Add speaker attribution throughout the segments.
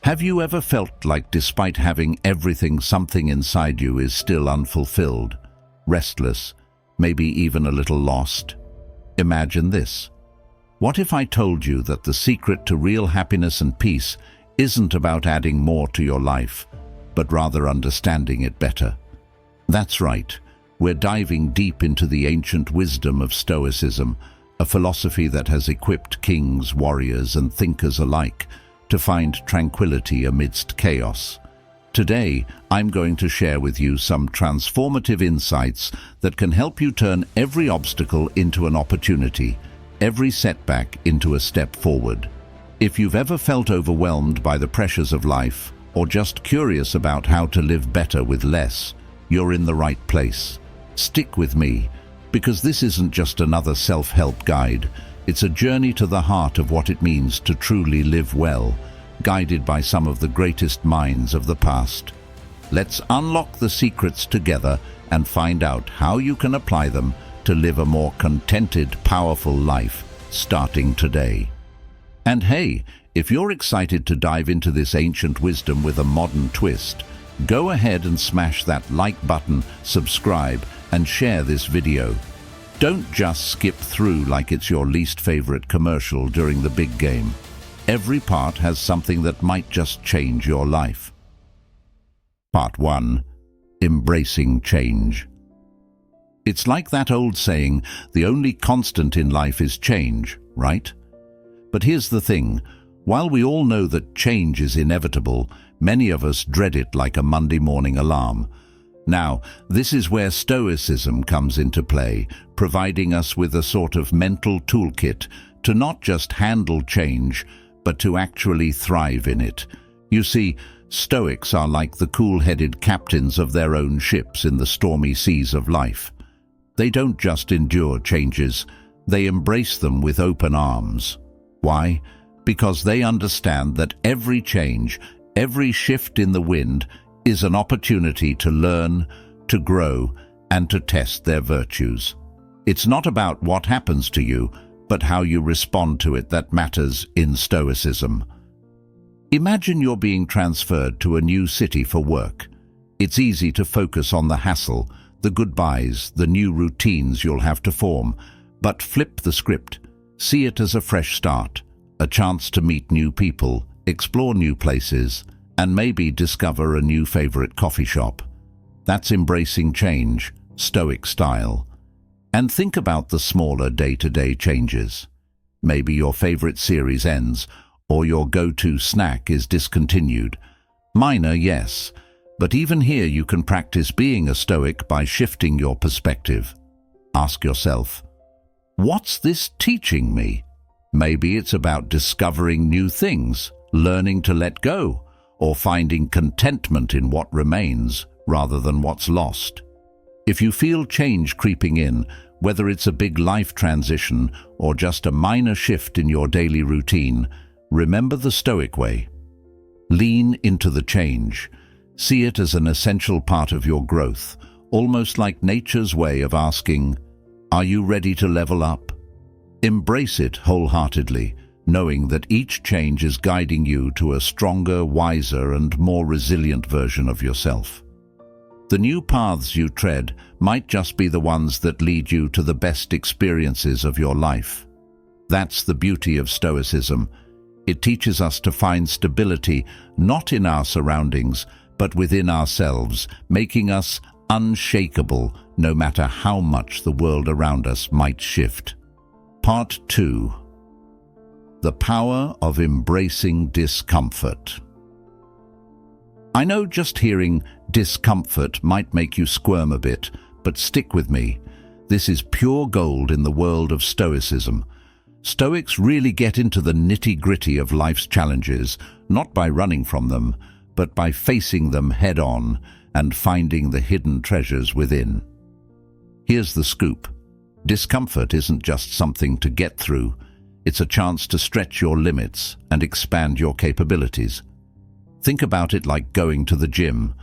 Speaker 1: Have you ever felt like despite having everything, something inside you is still unfulfilled, restless, maybe even a little lost? Imagine this. What if I told you that the secret to real happiness and peace isn't about adding more to your life, but rather understanding it better? That's right. We're diving deep into the ancient wisdom of Stoicism, a philosophy that has equipped kings, warriors, and thinkers alike to find tranquility amidst chaos. Today, I'm going to share with you some transformative insights that can help you turn every obstacle into an opportunity, every setback into a step forward. If you've ever felt overwhelmed by the pressures of life, or just curious about how to live better with less, you're in the right place. Stick with me, because this isn't just another self-help guide. It's a journey to the heart of what it means to truly live well, guided by some of the greatest minds of the past. Let's unlock the secrets together and find out how you can apply them to live a more contented, powerful life, starting today. And hey, if you're excited to dive into this ancient wisdom with a modern twist, go ahead and smash that like button, subscribe, and share this video. Don't just skip through like it's your least favorite commercial during the big game. Every part has something that might just change your life. Part 1. Embracing change. It's like that old saying, the only constant in life is change, right? But here's the thing, while we all know that change is inevitable, many of us dread it like a Monday morning alarm. Now, this is where Stoicism comes into play, providing us with a sort of mental toolkit to not just handle change, but to actually thrive in it. You see, Stoics are like the cool-headed captains of their own ships in the stormy seas of life. They don't just endure changes, they embrace them with open arms. Why? Because they understand that every change, every shift in the wind, is an opportunity to learn, to grow, and to test their virtues. It's not about what happens to you, but how you respond to it that matters in Stoicism. Imagine you're being transferred to a new city for work. It's easy to focus on the hassle, the goodbyes, the new routines you'll have to form, but flip the script. See it as a fresh start, a chance to meet new people, explore new places, and maybe discover a new favorite coffee shop. That's embracing change, Stoic style. And think about the smaller day-to-day changes. Maybe your favorite series ends, or your go-to snack is discontinued. Minor, yes, but even here you can practice being a Stoic by shifting your perspective. Ask yourself, what's this teaching me? Maybe it's about discovering new things, learning to let go, or finding contentment in what remains rather than what's lost. If you feel change creeping in, whether it's a big life transition or just a minor shift in your daily routine, remember the Stoic way. Lean into the change. See it as an essential part of your growth, almost like nature's way of asking, are you ready to level up? Embrace it wholeheartedly, knowing that each change is guiding you to a stronger, wiser, and more resilient version of yourself. The new paths you tread might just be the ones that lead you to the best experiences of your life. That's the beauty of Stoicism. It teaches us to find stability not in our surroundings, but within ourselves, making us unshakable no matter how much the world around us might shift. Part 2. The power of embracing discomfort. I know just hearing discomfort might make you squirm a bit, but stick with me. This is pure gold in the world of Stoicism. Stoics really get into the nitty-gritty of life's challenges, not by running from them, but by facing them head-on and finding the hidden treasures within. Here's the scoop. Discomfort isn't just something to get through. It's a chance to stretch your limits and expand your capabilities. Think about it like going to the gym.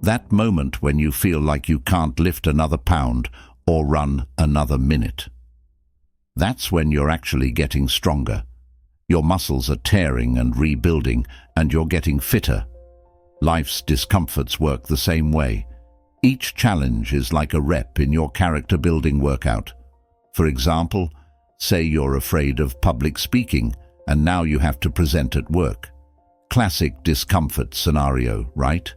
Speaker 1: That moment when you feel like you can't lift another pound or run another minute. That's when you're actually getting stronger. Your muscles are tearing and rebuilding, and you're getting fitter. Life's discomforts work the same way. Each challenge is like a rep in your character-building workout. For example, say you're afraid of public speaking, and now you have to present at work. Classic discomfort scenario, right?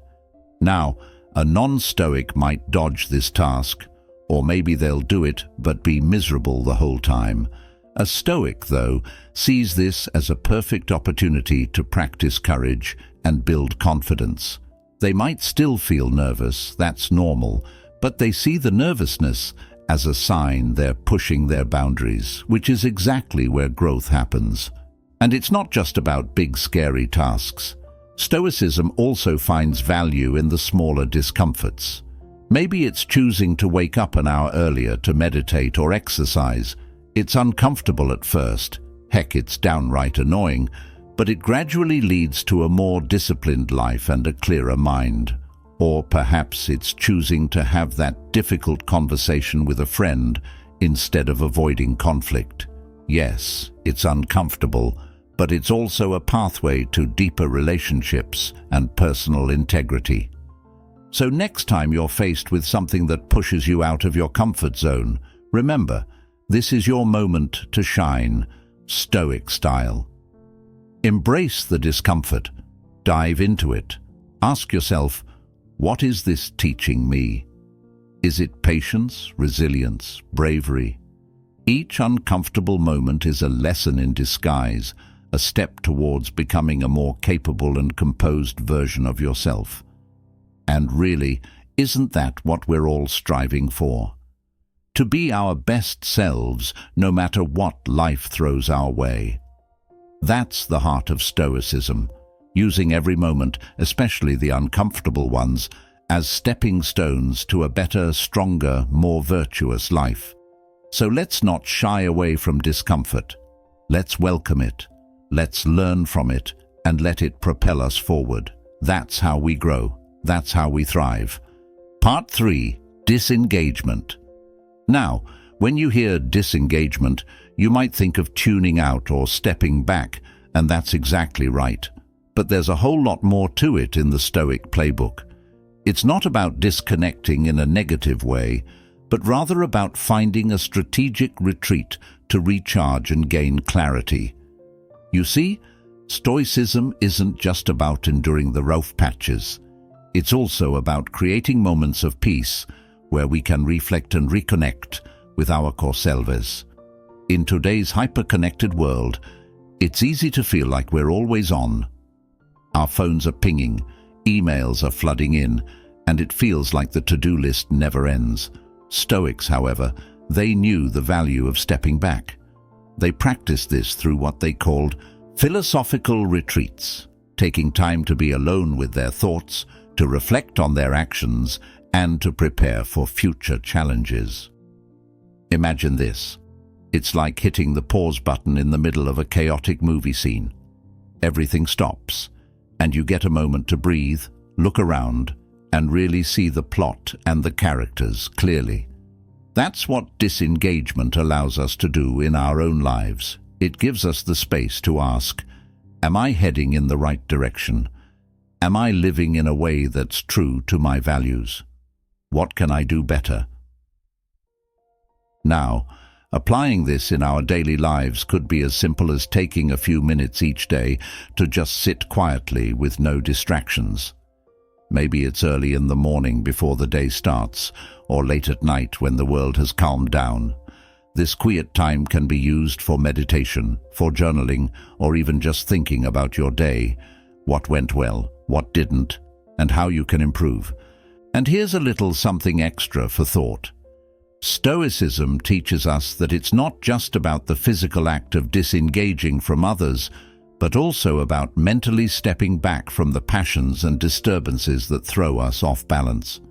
Speaker 1: Now, a non-Stoic might dodge this task, or maybe they'll do it but be miserable the whole time. A Stoic, though, sees this as a perfect opportunity to practice courage and build confidence. They might still feel nervous, that's normal, but they see the nervousness as a sign they're pushing their boundaries, which is exactly where growth happens. And it's not just about big, scary tasks. Stoicism also finds value in the smaller discomforts. Maybe it's choosing to wake up an hour earlier to meditate or exercise. It's uncomfortable at first. Heck, it's downright annoying, but it gradually leads to a more disciplined life and a clearer mind. Or perhaps it's choosing to have that difficult conversation with a friend instead of avoiding conflict. Yes, it's uncomfortable, but it's also a pathway to deeper relationships and personal integrity. So next time you're faced with something that pushes you out of your comfort zone, remember, this is your moment to shine, Stoic style. Embrace the discomfort. Dive into it. Ask yourself, what is this teaching me? Is it patience, resilience, bravery? Each uncomfortable moment is a lesson in disguise, a step towards becoming a more capable and composed version of yourself. And really, isn't that what we're all striving for? To be our best selves, no matter what life throws our way. That's the heart of Stoicism, using every moment, especially the uncomfortable ones, as stepping stones to a better, stronger, more virtuous life. So let's not shy away from discomfort. Let's welcome it. Let's learn from it and let it propel us forward. That's how we grow. That's how we thrive. Part 3. Disengagement. Now, when you hear disengagement, you might think of tuning out or stepping back, and that's exactly right. But there's a whole lot more to it in the Stoic playbook. It's not about disconnecting in a negative way, but rather about finding a strategic retreat to recharge and gain clarity. You see, Stoicism isn't just about enduring the rough patches. It's also about creating moments of peace where we can reflect and reconnect with our core selves. In today's hyper-connected world, it's easy to feel like we're always on. Our phones are pinging, emails are flooding in, and it feels like the to-do list never ends. Stoics, however, they knew the value of stepping back. They practiced this through what they called philosophical retreats, taking time to be alone with their thoughts, to reflect on their actions, and to prepare for future challenges. Imagine this. It's like hitting the pause button in the middle of a chaotic movie scene. Everything stops, and you get a moment to breathe, look around, and really see the plot and the characters clearly. That's what disengagement allows us to do in our own lives. It gives us the space to ask, am I heading in the right direction? Am I living in a way that's true to my values? What can I do better? Now, applying this in our daily lives could be as simple as taking a few minutes each day to just sit quietly with no distractions. Maybe it's early in the morning before the day starts, or late at night when the world has calmed down. This quiet time can be used for meditation, for journaling, or even just thinking about your day, what went well, what didn't, and how you can improve. And here's a little something extra for thought. Stoicism teaches us that it's not just about the physical act of disengaging from others, but also about mentally stepping back from the passions and disturbances that throw us off balance.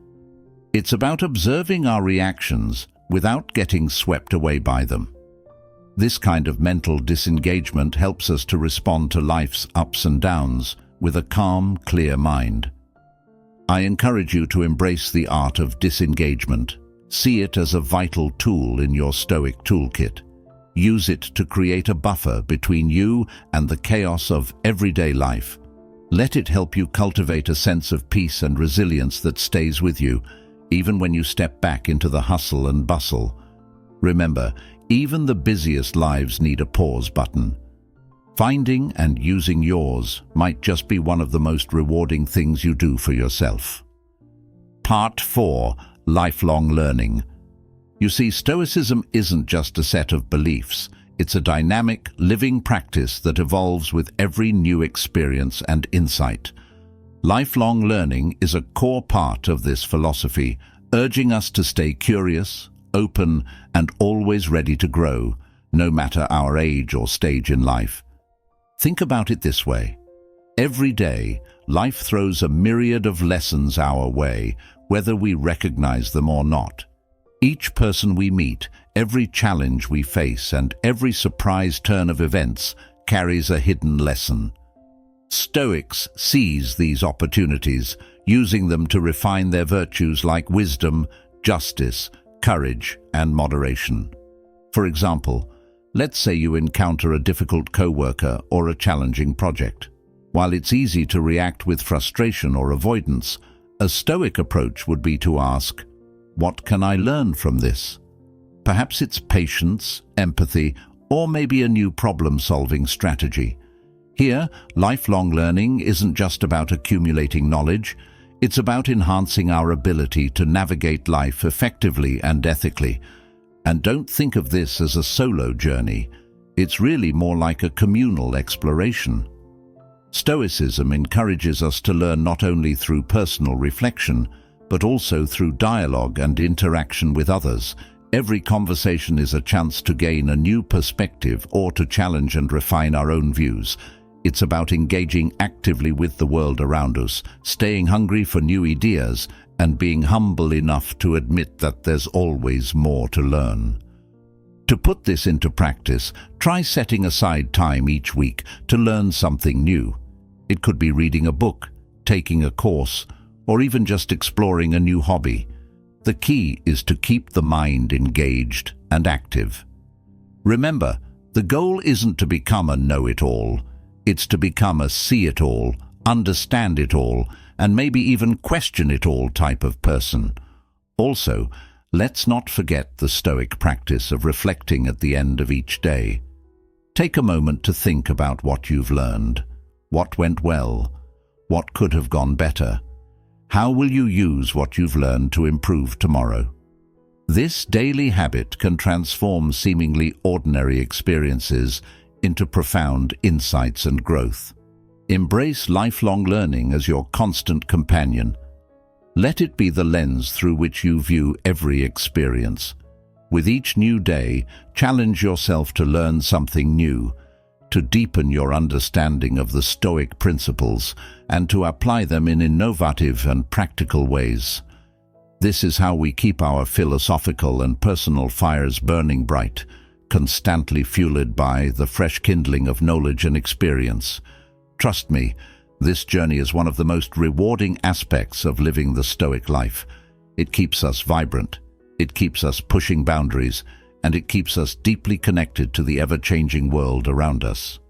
Speaker 1: It's about observing our reactions without getting swept away by them. This kind of mental disengagement helps us to respond to life's ups and downs with a calm, clear mind. I encourage you to embrace the art of disengagement. See it as a vital tool in your Stoic toolkit. Use it to create a buffer between you and the chaos of everyday life. Let it help you cultivate a sense of peace and resilience that stays with you, even when you step back into the hustle and bustle. Remember, even the busiest lives need a pause button. Finding and using yours might just be one of the most rewarding things you do for yourself. Part 4. Lifelong learning. You see, Stoicism isn't just a set of beliefs. It's a dynamic, living practice that evolves with every new experience and insight. Lifelong learning is a core part of this philosophy, urging us to stay curious, open, and always ready to grow, no matter our age or stage in life. Think about it this way. Every day, life throws a myriad of lessons our way, whether we recognize them or not. Each person we meet, every challenge we face, and every surprise turn of events carries a hidden lesson. Stoics seize these opportunities, using them to refine their virtues like wisdom, justice, courage, and moderation. For example, let's say you encounter a difficult coworker or a challenging project. While it's easy to react with frustration or avoidance, a Stoic approach would be to ask, "What can I learn from this?" Perhaps it's patience, empathy, or maybe a new problem-solving strategy. Here, lifelong learning isn't just about accumulating knowledge, it's about enhancing our ability to navigate life effectively and ethically. And don't think of this as a solo journey. It's really more like a communal exploration. Stoicism encourages us to learn not only through personal reflection, but also through dialogue and interaction with others. Every conversation is a chance to gain a new perspective or to challenge and refine our own views. It's about engaging actively with the world around us, staying hungry for new ideas, and being humble enough to admit that there's always more to learn. To put this into practice, try setting aside time each week to learn something new. It could be reading a book, taking a course, or even just exploring a new hobby. The key is to keep the mind engaged and active. Remember, the goal isn't to become a know-it-all. It's to become a see-it-all, understand-it-all, and maybe even question-it-all type of person. Also, let's not forget the Stoic practice of reflecting at the end of each day. Take a moment to think about what you've learned. What went well? What could have gone better? How will you use what you've learned to improve tomorrow? This daily habit can transform seemingly ordinary experiences into profound insights and growth. Embrace lifelong learning as your constant companion. Let it be the lens through which you view every experience. With each new day, challenge yourself to learn something new, to deepen your understanding of the Stoic principles, and to apply them in innovative and practical ways. This is how we keep our philosophical and personal fires burning bright, constantly fueled by the fresh kindling of knowledge and experience. Trust me, this journey is one of the most rewarding aspects of living the Stoic life. It keeps us vibrant, it keeps us pushing boundaries, and it keeps us deeply connected to the ever-changing world around us.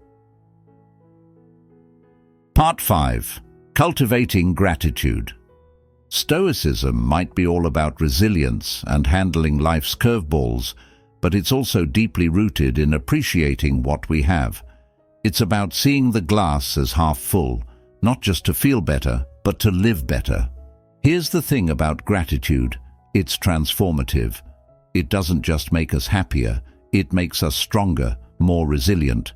Speaker 1: Part 5. Cultivating Gratitude. Stoicism might be all about resilience and handling life's curveballs, but it's also deeply rooted in appreciating what we have. It's about seeing the glass as half full, not just to feel better, but to live better. Here's the thing about gratitude: it's transformative. It doesn't just make us happier, it makes us stronger, more resilient.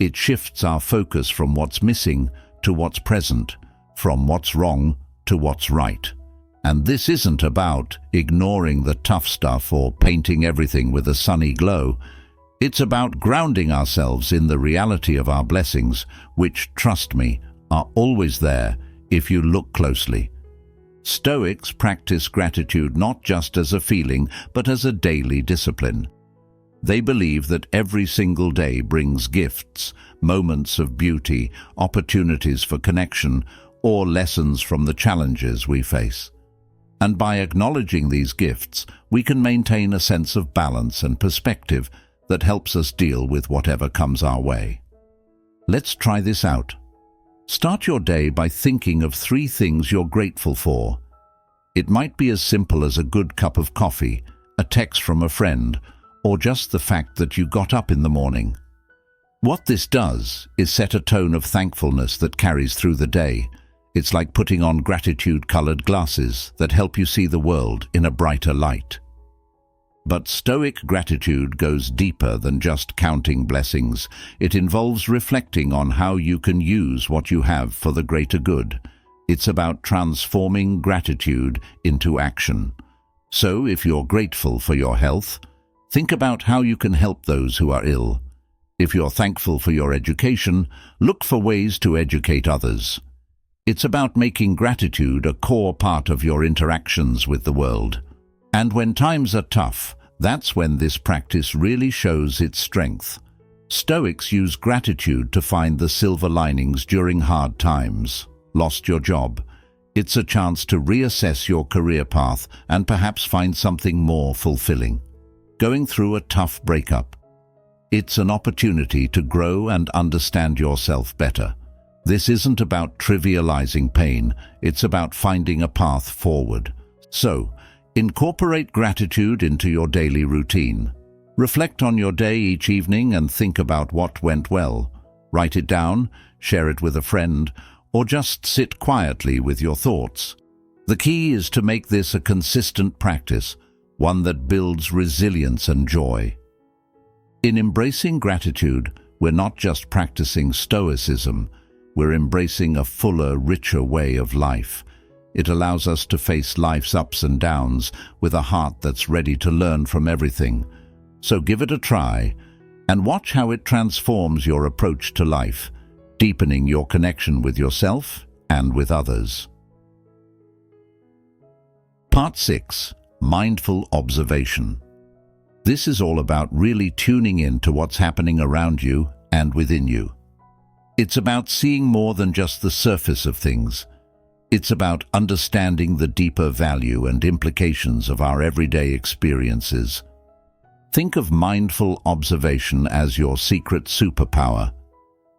Speaker 1: It shifts our focus from what's missing to what's present, from what's wrong to what's right. And this isn't about ignoring the tough stuff or painting everything with a sunny glow. It's about grounding ourselves in the reality of our blessings, which, trust me, are always there if you look closely. Stoics practice gratitude not just as a feeling, but as a daily discipline. They believe that every single day brings gifts, moments of beauty, opportunities for connection, or lessons from the challenges we face. And by acknowledging these gifts, we can maintain a sense of balance and perspective, that helps us deal with whatever comes our way. Let's try this out. Start your day by thinking of 3 things you're grateful for. It might be as simple as a good cup of coffee, a text from a friend, or just the fact that you got up in the morning. What this does is set a tone of thankfulness that carries through the day. It's like putting on gratitude-colored glasses that help you see the world in a brighter light. But Stoic gratitude goes deeper than just counting blessings. It involves reflecting on how you can use what you have for the greater good. It's about transforming gratitude into action. So, if you're grateful for your health, think about how you can help those who are ill. If you're thankful for your education, look for ways to educate others. It's about making gratitude a core part of your interactions with the world. And when times are tough, that's when this practice really shows its strength. Stoics use gratitude to find the silver linings during hard times. Lost your job? It's a chance to reassess your career path and perhaps find something more fulfilling. Going through a tough breakup? It's an opportunity to grow and understand yourself better. This isn't about trivializing pain, it's about finding a path forward. So, incorporate gratitude into your daily routine. Reflect on your day each evening and think about what went well. Write it down, share it with a friend, or just sit quietly with your thoughts. The key is to make this a consistent practice, one that builds resilience and joy. In embracing gratitude, we're not just practicing Stoicism, we're embracing a fuller, richer way of life. It allows us to face life's ups and downs with a heart that's ready to learn from everything. So give it a try and watch how it transforms your approach to life, deepening your connection with yourself and with others. Part 6. Mindful Observation. This is all about really tuning in to what's happening around you and within you. It's about seeing more than just the surface of things. It's about understanding the deeper value and implications of our everyday experiences. Think of mindful observation as your secret superpower.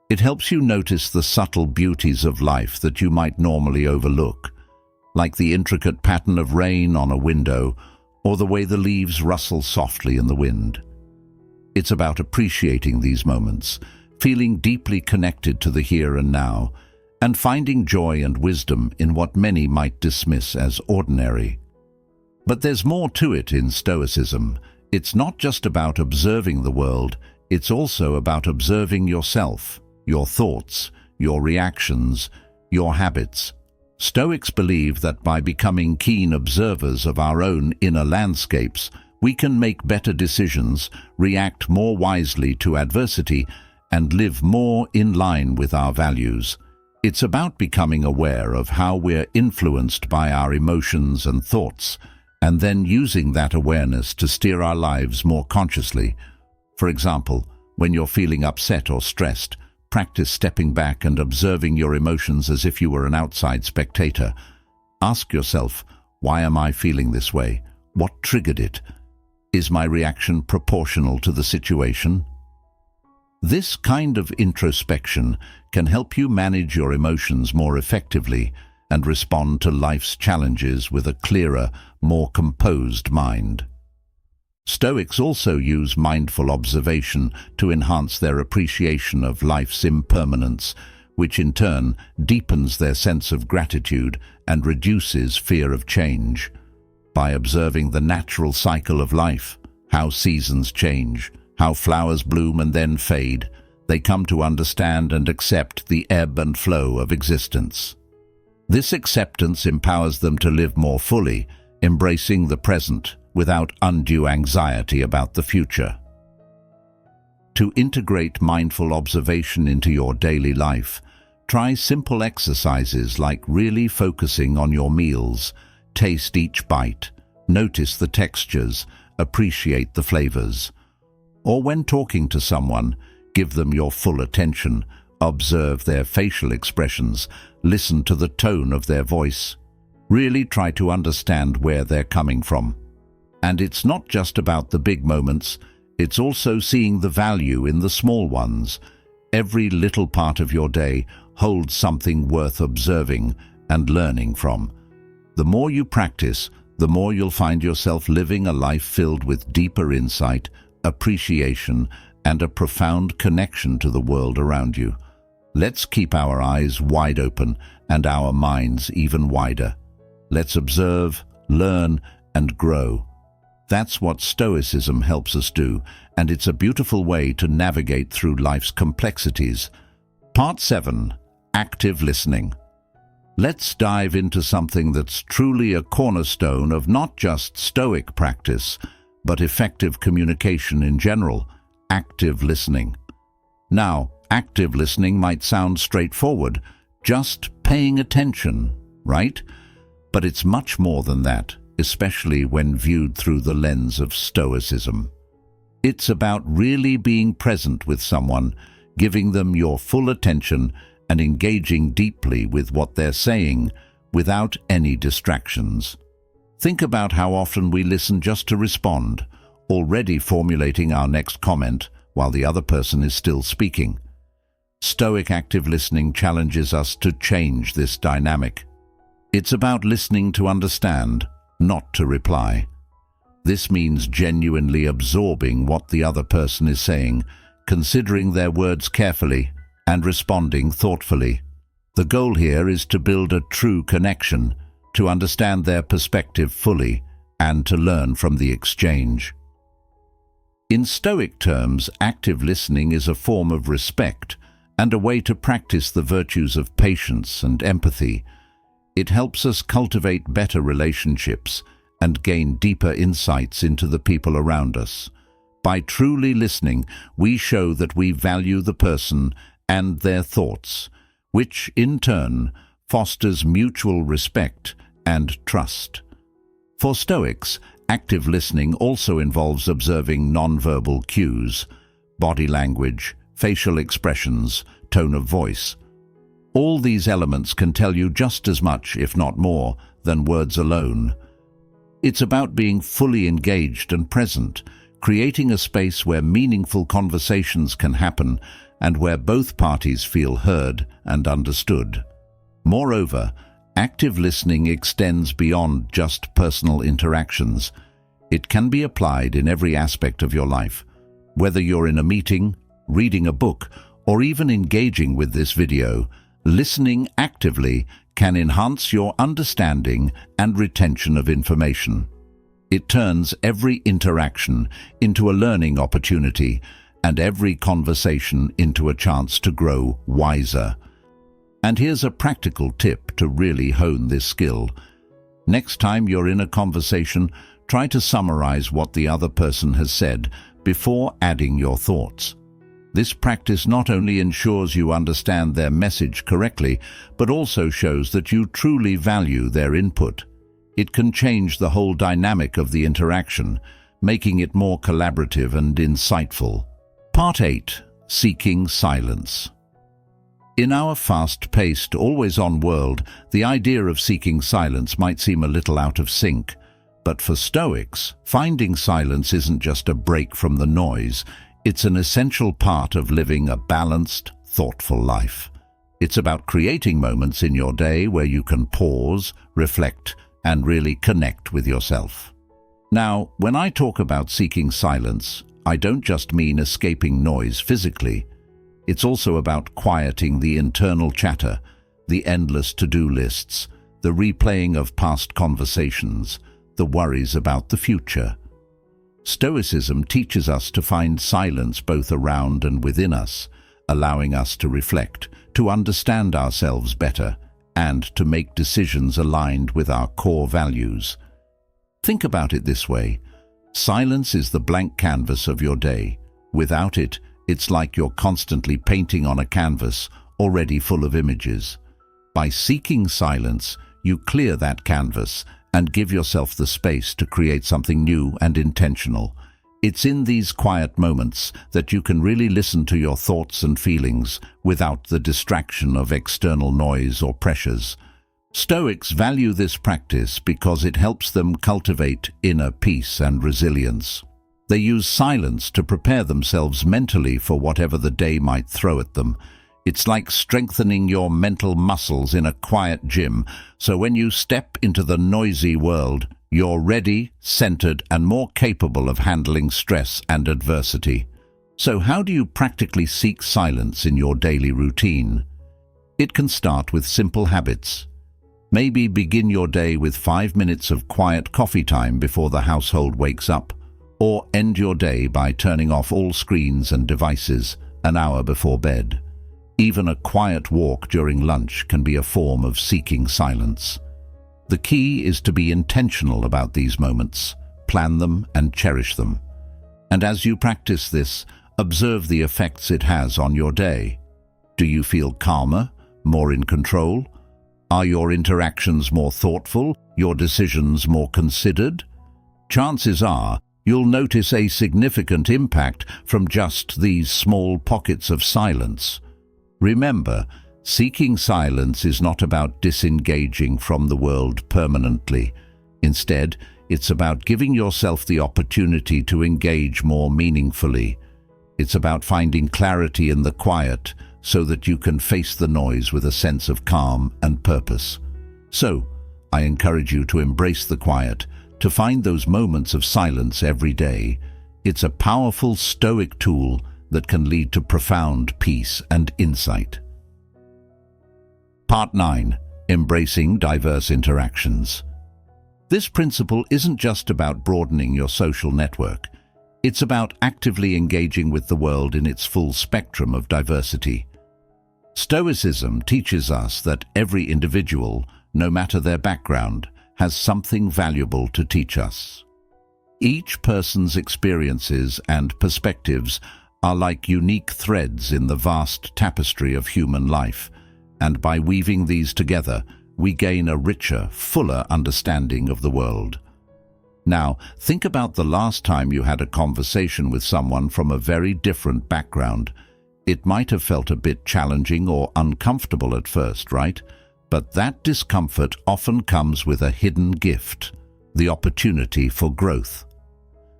Speaker 1: It helps you notice the subtle beauties of life that you might normally overlook, like the intricate pattern of rain on a window or the way the leaves rustle softly in the wind. It's about appreciating these moments, feeling deeply connected to the here and now, and finding joy and wisdom in what many might dismiss as ordinary. But there's more to it in Stoicism. It's not just about observing the world, it's also about observing yourself, your thoughts, your reactions, your habits. Stoics believe that by becoming keen observers of our own inner landscapes, we can make better decisions, react more wisely to adversity, and live more in line with our values. It's about becoming aware of how we're influenced by our emotions and thoughts, and then using that awareness to steer our lives more consciously. For example, when you're feeling upset or stressed, practice stepping back and observing your emotions as if you were an outside spectator. Ask yourself, why am I feeling this way? What triggered it? Is my reaction proportional to the situation? This kind of introspection can help you manage your emotions more effectively and respond to life's challenges with a clearer, more composed mind. Stoics also use mindful observation to enhance their appreciation of life's impermanence, which in turn deepens their sense of gratitude and reduces fear of change. By observing the natural cycle of life, how seasons change, how flowers bloom and then fade, they come to understand and accept the ebb and flow of existence. This acceptance empowers them to live more fully, embracing the present without undue anxiety about the future. To integrate mindful observation into your daily life, try simple exercises like really focusing on your meals, taste each bite, notice the textures, appreciate the flavors. Or when talking to someone, give them your full attention, observe their facial expressions, listen to the tone of their voice. Really try to understand where they're coming from. And it's not just about the big moments, It's also seeing the value in the small ones. Every little part of your day holds something worth observing and learning from. The more you practice, the more you'll find yourself living a life filled with deeper insight, appreciation, and a profound connection to the world around you. Let's keep our eyes wide open and our minds even wider. Let's observe, learn, and grow. That's what Stoicism helps us do, and it's a beautiful way to navigate through life's complexities. Part 7. Active Listening. Let's dive into something that's truly a cornerstone of not just Stoic practice, but effective communication in general: active listening. Now, active listening might sound straightforward, just paying attention, right? But it's much more than that, especially when viewed through the lens of Stoicism. It's about really being present with someone, giving them your full attention, and engaging deeply with what they're saying without any distractions. Think about how often we listen just to respond, already formulating our next comment while the other person is still speaking. Stoic active listening challenges us to change this dynamic. It's about listening to understand, not to reply. This means genuinely absorbing what the other person is saying, considering their words carefully, and responding thoughtfully. The goal here is to build a true connection, to understand their perspective fully, and to learn from the exchange. In Stoic terms, active listening is a form of respect and a way to practice the virtues of patience and empathy. It helps us cultivate better relationships and gain deeper insights into the people around us. By truly listening, we show that we value the person and their thoughts, which in turn fosters mutual respect and trust. For Stoics, active listening also involves observing nonverbal cues, body language, facial expressions, tone of voice. All these elements can tell you just as much, if not more, than words alone. It's about being fully engaged and present, creating a space where meaningful conversations can happen and where both parties feel heard and understood. Moreover, active listening extends beyond just personal interactions. It can be applied in every aspect of your life. Whether you're in a meeting, reading a book, or even engaging with this video, listening actively can enhance your understanding and retention of information. It turns every interaction into a learning opportunity and every conversation into a chance to grow wiser. And here's a practical tip to really hone this skill. Next time you're in a conversation, try to summarize what the other person has said before adding your thoughts. This practice not only ensures you understand their message correctly, but also shows that you truly value their input. It can change the whole dynamic of the interaction, making it more collaborative and insightful. Part 8. Seeking Silence. In our fast-paced, always-on world, the idea of seeking silence might seem a little out of sync. But for Stoics, finding silence isn't just a break from the noise. It's an essential part of living a balanced, thoughtful life. It's about creating moments in your day where you can pause, reflect, and really connect with yourself. Now, when I talk about seeking silence, I don't just mean escaping noise physically. It's also about quieting the internal chatter, the endless to-do lists, the replaying of past conversations, the worries about the future. Stoicism teaches us to find silence both around and within us, allowing us to reflect, to understand ourselves better, and to make decisions aligned with our core values. Think about it this way. Silence is the blank canvas of your day. Without it, it's like you're constantly painting on a canvas already full of images. By seeking silence, you clear that canvas and give yourself the space to create something new and intentional. It's in these quiet moments that you can really listen to your thoughts and feelings without the distraction of external noise or pressures. Stoics value this practice because it helps them cultivate inner peace and resilience. They use silence to prepare themselves mentally for whatever the day might throw at them. It's like strengthening your mental muscles in a quiet gym, so when you step into the noisy world, you're ready, centered, and more capable of handling stress and adversity. So how do you practically seek silence in your daily routine? It can start with simple habits. Maybe begin your day with 5 minutes of quiet coffee time before the household wakes up, or end your day by turning off all screens and devices an hour before bed. Even a quiet walk during lunch can be a form of seeking silence. The key is to be intentional about these moments, plan them and cherish them. And as you practice this, observe the effects it has on your day. Do you feel calmer, more in control? Are your interactions more thoughtful, your decisions more considered? Chances are you'll notice a significant impact from just these small pockets of silence. Remember, seeking silence is not about disengaging from the world permanently. Instead, it's about giving yourself the opportunity to engage more meaningfully. It's about finding clarity in the quiet so that you can face the noise with a sense of calm and purpose. So, I encourage you to embrace the quiet, to find those moments of silence every day. It's a powerful Stoic tool that can lead to profound peace and insight. Part 9. Embracing diverse interactions. This principle isn't just about broadening your social network. It's about actively engaging with the world in its full spectrum of diversity. Stoicism teaches us that every individual, no matter their background, has something valuable to teach us. Each person's experiences and perspectives are like unique threads in the vast tapestry of human life, and by weaving these together, we gain a richer, fuller understanding of the world. Now, think about the last time you had a conversation with someone from a very different background. It might have felt a bit challenging or uncomfortable at first, right? But that discomfort often comes with a hidden gift, the opportunity for growth.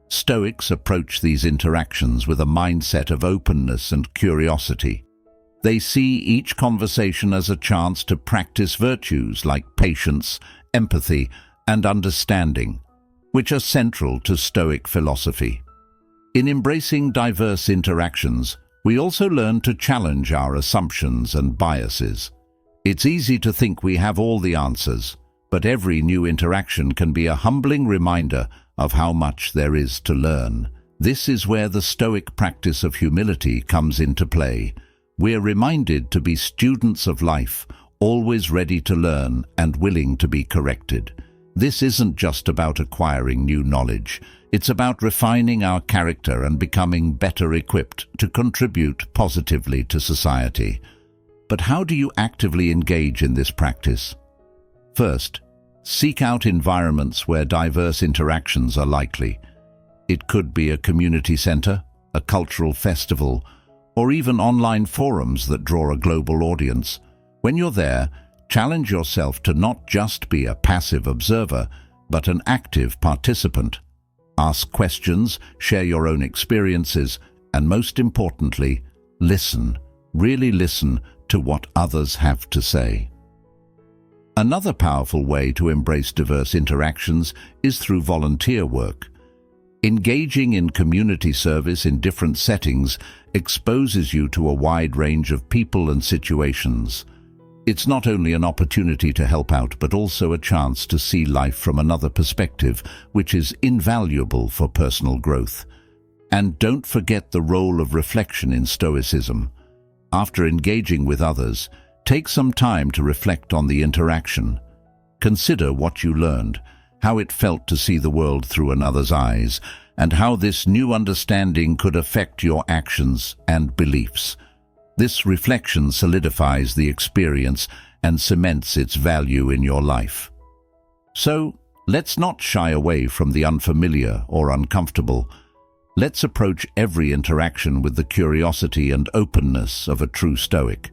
Speaker 1: Stoics approach these interactions with a mindset of openness and curiosity. They see each conversation as a chance to practice virtues like patience, empathy, and understanding, which are central to Stoic philosophy. In embracing diverse interactions, we also learn to challenge our assumptions and biases. It's easy to think we have all the answers, but every new interaction can be a humbling reminder of how much there is to learn. This is where the Stoic practice of humility comes into play. We're reminded to be students of life, always ready to learn and willing to be corrected. This isn't just about acquiring new knowledge. It's about refining our character and becoming better equipped to contribute positively to society. But how do you actively engage in this practice? First, seek out environments where diverse interactions are likely. It could be a community center, a cultural festival, or even online forums that draw a global audience. When you're there, challenge yourself to not just be a passive observer, but an active participant. Ask questions, share your own experiences, and most importantly, listen. Really listen to what others have to say. Another powerful way to embrace diverse interactions is through volunteer work. Engaging in community service in different settings exposes you to a wide range of people and situations. It's not only an opportunity to help out, but also a chance to see life from another perspective, which is invaluable for personal growth. And don't forget the role of reflection in Stoicism. After engaging with others, take some time to reflect on the interaction. Consider what you learned, how it felt to see the world through another's eyes, and how this new understanding could affect your actions and beliefs. This reflection solidifies the experience and cements its value in your life. So, let's not shy away from the unfamiliar or uncomfortable. Let's approach every interaction with the curiosity and openness of a true Stoic.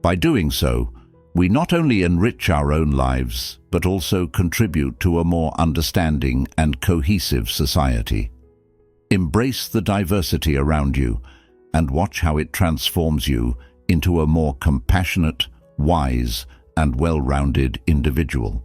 Speaker 1: By doing so, we not only enrich our own lives, but also contribute to a more understanding and cohesive society. Embrace the diversity around you and watch how it transforms you into a more compassionate, wise, and well-rounded individual.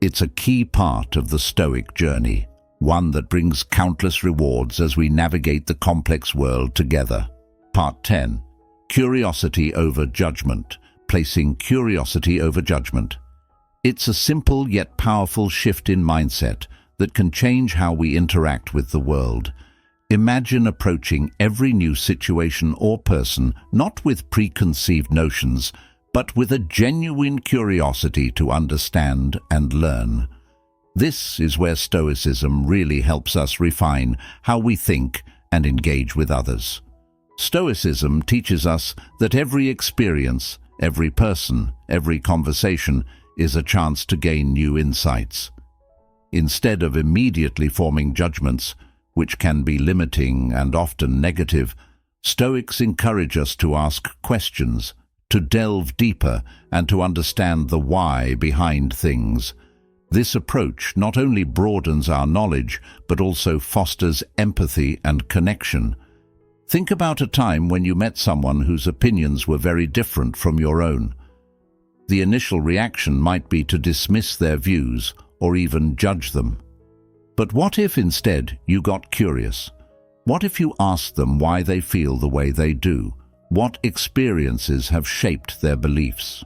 Speaker 1: It's a key part of the Stoic journey, one that brings countless rewards as we navigate the complex world together. Part 10. Curiosity over judgment. Placing curiosity over judgment. It's a simple yet powerful shift in mindset that can change how we interact with the world. Imagine approaching every new situation or person not with preconceived notions, but with a genuine curiosity to understand and learn. This is where Stoicism really helps us refine how we think and engage with others. Stoicism teaches us that every experience, every person, every conversation is a chance to gain new insights. Instead of immediately forming judgments, which can be limiting and often negative, Stoics encourage us to ask questions, to delve deeper, and to understand the why behind things. This approach not only broadens our knowledge, but also fosters empathy and connection. Think about a time when you met someone whose opinions were very different from your own. The initial reaction might be to dismiss their views or even judge them. But what if instead you got curious? What if you asked them why they feel the way they do? What experiences have shaped their beliefs?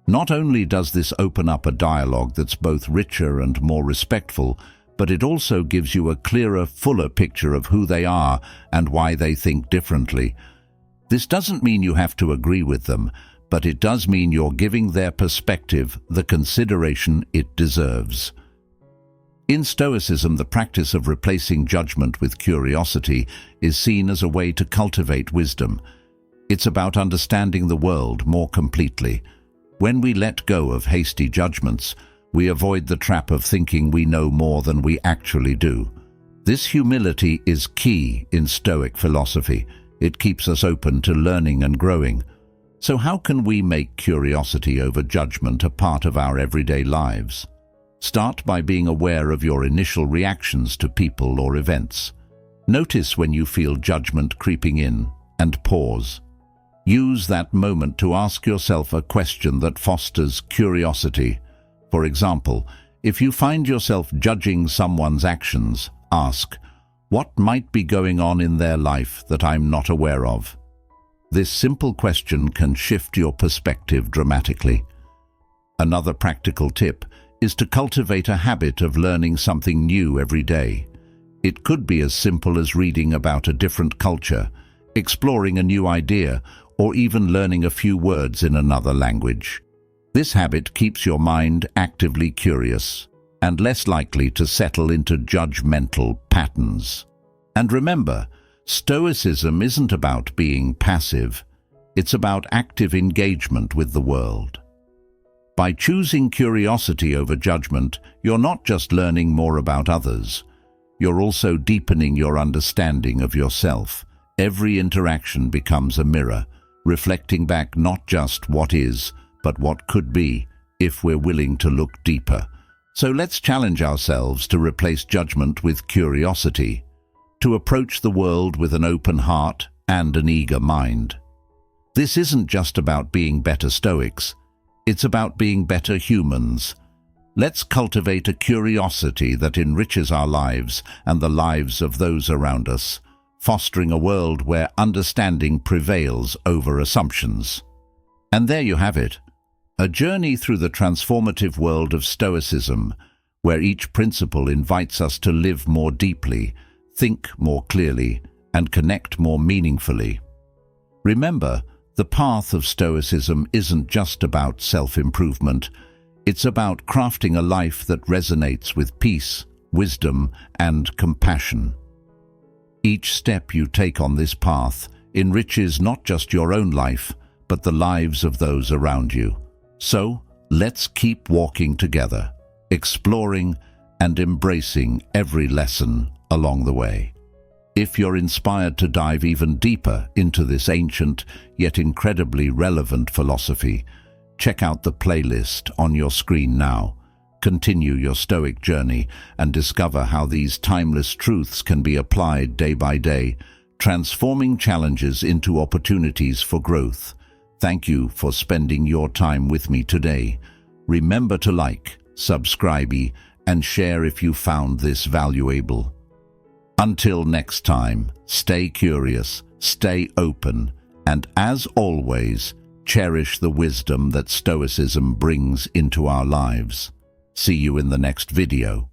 Speaker 1: Not only does this open up a dialogue that's both richer and more respectful, but it also gives you a clearer, fuller picture of who they are and why they think differently. This doesn't mean you have to agree with them, but it does mean you're giving their perspective the consideration it deserves. In Stoicism, the practice of replacing judgment with curiosity is seen as a way to cultivate wisdom. It's about understanding the world more completely. When we let go of hasty judgments, we avoid the trap of thinking we know more than we actually do. This humility is key in Stoic philosophy. It keeps us open to learning and growing. So how can we make curiosity over judgment a part of our everyday lives? Start by being aware of your initial reactions to people or events. Notice when you feel judgment creeping in, and pause. Use that moment to ask yourself a question that fosters curiosity. For example, if you find yourself judging someone's actions, ask, what might be going on in their life that I'm not aware of? This simple question can shift your perspective dramatically. Another practical tip is to cultivate a habit of learning something new every day. It could be as simple as reading about a different culture, exploring a new idea, or even learning a few words in another language. This habit keeps your mind actively curious and less likely to settle into judgmental patterns. And remember, Stoicism isn't about being passive. It's about active engagement with the world. By choosing curiosity over judgment, you're not just learning more about others. You're also deepening your understanding of yourself. Every interaction becomes a mirror, reflecting back not just what is, but what could be, if we're willing to look deeper. So let's challenge ourselves to replace judgment with curiosity, to approach the world with an open heart and an eager mind. This isn't just about being better Stoics. It's about being better humans. Let's cultivate a curiosity that enriches our lives and the lives of those around us, fostering a world where understanding prevails over assumptions. And there you have it, a journey through the transformative world of Stoicism, where each principle invites us to live more deeply, think more clearly, and connect more meaningfully. Remember, the path of Stoicism isn't just about self-improvement. It's about crafting a life that resonates with peace, wisdom, and compassion. Each step you take on this path enriches not just your own life, but the lives of those around you. So, let's keep walking together, exploring and embracing every lesson along the way. If you're inspired to dive even deeper into this ancient yet incredibly relevant philosophy, check out the playlist on your screen now. Continue your Stoic journey and discover how these timeless truths can be applied day by day, transforming challenges into opportunities for growth. Thank you for spending your time with me today. Remember to like, subscribe, and share if you found this valuable. Until next time, stay curious, stay open, and as always, cherish the wisdom that Stoicism brings into our lives. See you in the next video.